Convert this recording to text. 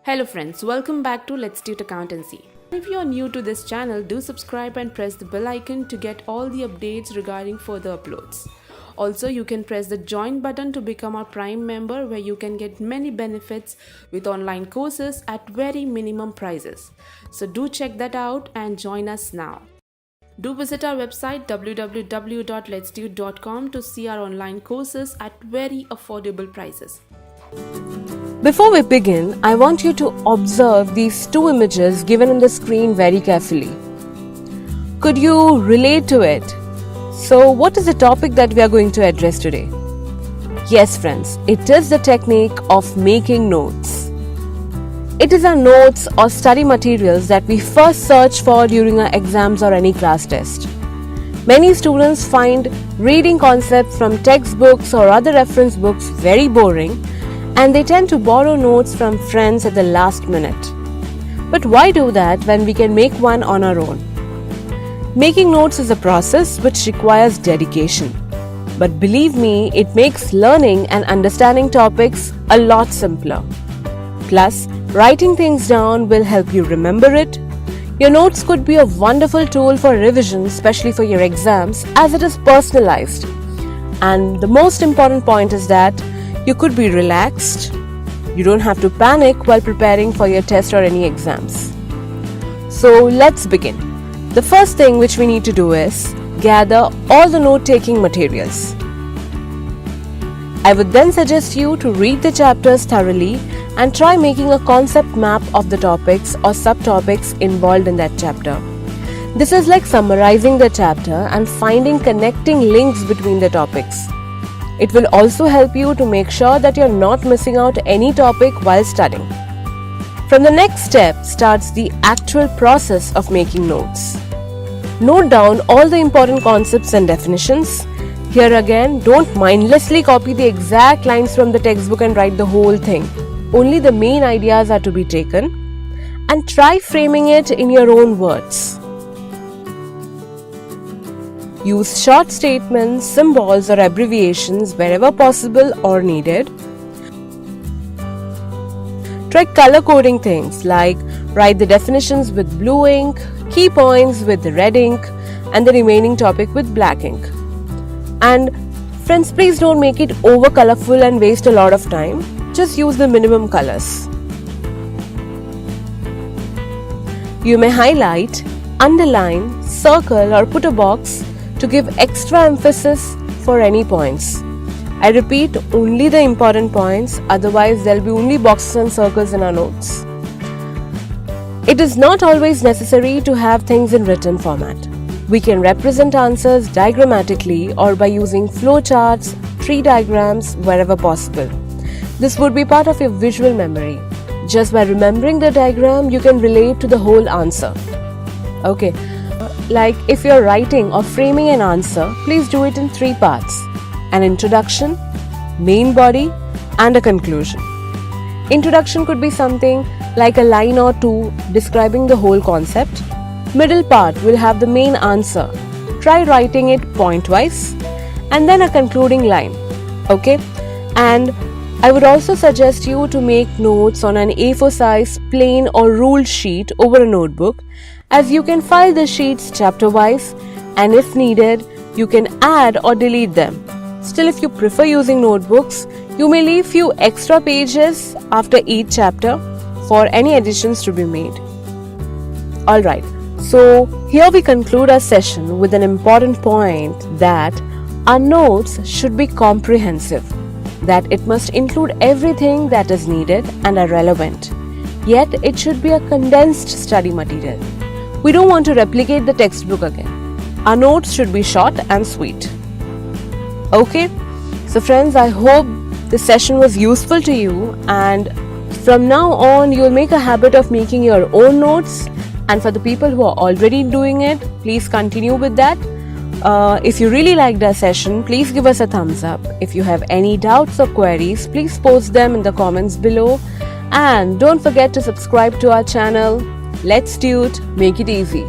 Hello friends, welcome back to Let's Tute Accountancy. If you are new to this channel, do subscribe and press the bell icon to get all the updates regarding further uploads. Also, you can press the join button to become our Prime member where you can get many benefits with online courses at very minimum prices. So do check that out and join us now. Do visit our website www.letstute.com to see our online courses at very affordable prices. Before we begin, I want you to observe these two images given on the screen very carefully. Could you relate to it? So, what is the topic that we are going to address today? Yes, friends, it is the technique of making notes. It is our notes or study materials that we first search for during our exams or any class test. Many students find reading concepts from textbooks or other reference books very boring, and they tend to borrow notes from friends at the last minute. But why do that when we can make one on our own? Making notes is a process which requires dedication. But believe me, it makes learning and understanding topics a lot simpler. Plus, writing things down will help you remember it. Your notes could be a wonderful tool for revision, especially for your exams, as it is personalized. And the most important point is that you could be relaxed. You don't have to panic while preparing for your test or any exams. So let's begin. The first thing which we need to do is gather all the note-taking materials. I would then suggest you to read the chapters thoroughly and try making a concept map of the topics or subtopics involved in that chapter. This is like summarizing the chapter and finding connecting links between the topics. It will also help you to make sure that you're not missing out any topic while studying. From the next step starts the actual process of making notes. Note down all the important concepts and definitions. Here again, don't mindlessly copy the exact lines from the textbook and write the whole thing. Only the main ideas are to be taken, and try framing it in your own words. Use short statements, symbols or abbreviations wherever possible or needed. Try color coding things like write the definitions with blue ink, key points with red ink, and the remaining topic with black ink. And friends, please don't make it over colorful and waste a lot of time. Just use the minimum colors. You may highlight, underline, circle or put a box to give extra emphasis for any points. I repeat, only the important points, otherwise there will be only boxes and circles in our notes. It is not always necessary to have things in written format. We can represent answers diagrammatically or by using flowcharts, tree diagrams wherever possible. This would be part of your visual memory. Just by remembering the diagram, you can relate to the whole answer. Okay. Like if you're writing or framing an answer, please do it in 3 parts: an introduction, main body, and a conclusion. Introduction could be something like a line or 2 describing the whole concept. Middle part will have the main answer. Try writing it point-wise, and then a concluding line. Okay? And I would also suggest you to make notes on an A4 size plain or ruled sheet over a notebook, as you can file the sheets chapter-wise, and if needed, you can add or delete them. Still, if you prefer using notebooks, you may leave few extra pages after each chapter for any additions to be made. Alright, so here we conclude our session with an important point that our notes should be comprehensive, that it must include everything that is needed and are relevant. Yet, it should be a condensed study material. We don't want to replicate the textbook again. Our notes should be short and sweet. Okay? So friends, I hope this session was useful to you, and from now on you'll make a habit of making your own notes, and for the people who are already doing it, please continue with that. If you really liked our session, please give us a thumbs up. If you have any doubts or queries, please post them in the comments below, and don't forget to subscribe to our channel. Let's Tute, make it easy.